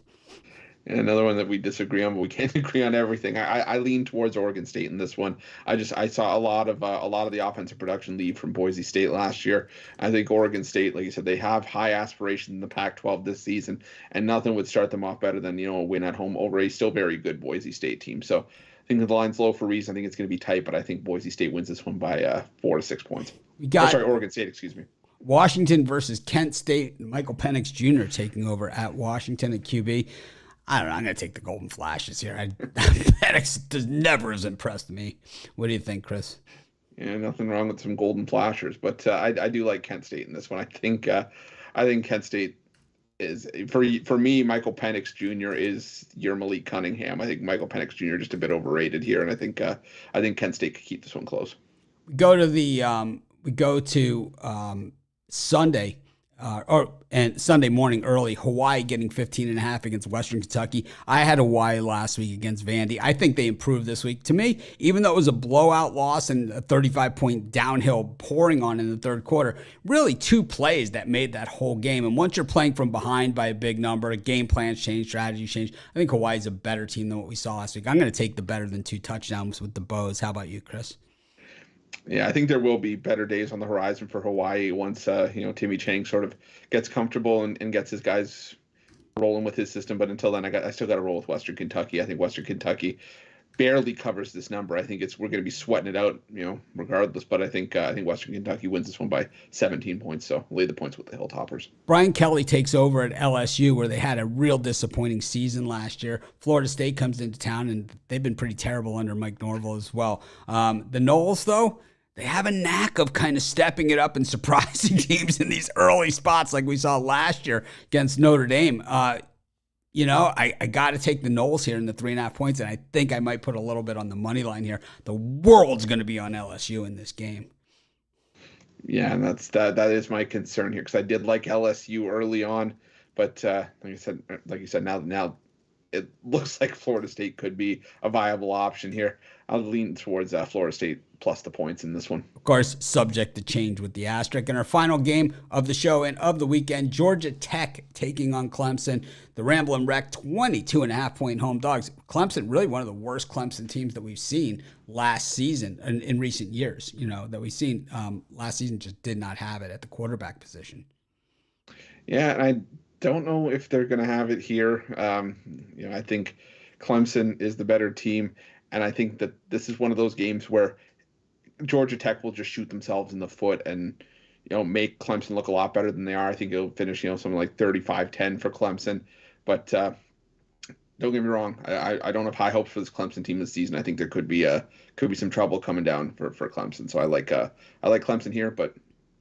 B: And another one that we disagree on, but we can't agree on everything. I lean towards Oregon State in this one. I saw a lot of the offensive production leave from Boise State last year. I think Oregon State, like you said, they have high aspirations in the Pac-12 this season, and nothing would start them off better than a win at home over a still very good Boise State team. So I think the line's low for a reason. I think it's going to be tight, but I think Boise State wins this one by 4 to 6 points. Oregon State, excuse me.
A: Washington versus Kent State. Michael Penix Jr. taking over at Washington at QB. I don't know. I'm going to take the Golden Flashes here. Penix never has impressed me. What do you think, Chris?
B: Yeah, nothing wrong with some Golden Flashers, but I do like Kent State in this one. I think Kent State is for me. Michael Penix Jr. is your Malik Cunningham. I think Michael Penix Jr. just a bit overrated here, and I think Kent State could keep this one close.
A: We go to Sunday. And Sunday morning early, Hawaii getting 15.5 against Western Kentucky. I had Hawaii last week against Vandy. I think they improved this week. To me, even though it was a blowout loss and a 35-point downhill pouring on in the third quarter, really two plays that made that whole game. And once you're playing from behind by a big number, game plans change, strategies change. I think Hawaii's a better team than what we saw last week. I'm going to take the better than 2 touchdowns with the Bows. How about you, Chris?
B: Yeah, I think there will be better days on the horizon for Hawaii once Timmy Chang sort of gets comfortable and gets his guys rolling with his system. But until then, I still got to roll with Western Kentucky. I think Western Kentucky barely covers this number. I think we're going to be sweating it out, regardless. But I think Western Kentucky wins this one by 17 points. So lay the points with the Hilltoppers.
A: Brian Kelly takes over at LSU, where they had a real disappointing season last year. Florida State comes into town, and they've been pretty terrible under Mike Norvell as well. The Noles, though, they have a knack of kind of stepping it up and surprising teams in these early spots like we saw last year against Notre Dame. I got to take the Noles here in the 3.5 points, and I think I might put a little bit on the money line here. The world's going to be on LSU in this game.
B: Yeah, and that is my concern here, because I did like LSU early on, but like you said, now it looks like Florida State could be a viable option here. I'll lean towards Florida State plus the points in this one.
A: Of course, subject to change with the asterisk. And our final game of the show and of the weekend, Georgia Tech taking on Clemson. The Ramblin' Wreck, 22.5-point home dogs. Clemson, really one of the worst Clemson teams that we've seen last season in recent years, that we've seen. Last season just did not have it at the quarterback position.
B: Yeah, and I don't know if they're going to have it here. I think Clemson is the better team, and I think that this is one of those games where Georgia Tech will just shoot themselves in the foot and make Clemson look a lot better than they are. I think it'll finish something like 35-10 for Clemson. But don't get me wrong, I don't have high hopes for this Clemson team this season. I think there could be some trouble coming down for Clemson. So I like Clemson here, but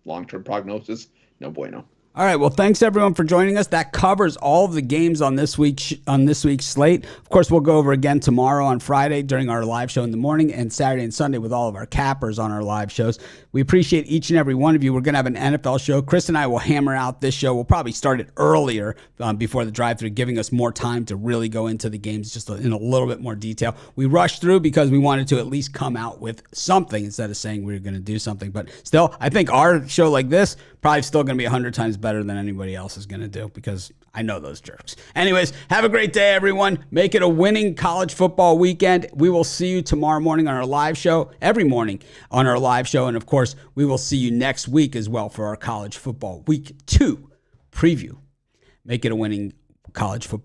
B: long-term prognosis, no bueno.
A: All right, well, thanks everyone for joining us. That covers all of the games on this week's slate. Of course, we'll go over again tomorrow on Friday during our live show in the morning, and Saturday and Sunday with all of our cappers on our live shows. We appreciate each and every one of you. We're going to have an NFL show. Chris and I will hammer out this show. We'll probably start it earlier before the drive-thru, giving us more time to really go into the games just in a little bit more detail. We rushed through because we wanted to at least come out with something instead of saying we were going to do something. But still, I think our show like this probably still going to be 100 times better than anybody else is going to do, because I know those jerks. Anyways, have a great day, everyone. Make it a winning college football weekend. We will see you tomorrow morning on our live show, every morning on our live show. And of course, we will see you next week as well for our college football week 2 preview. Make it a winning college football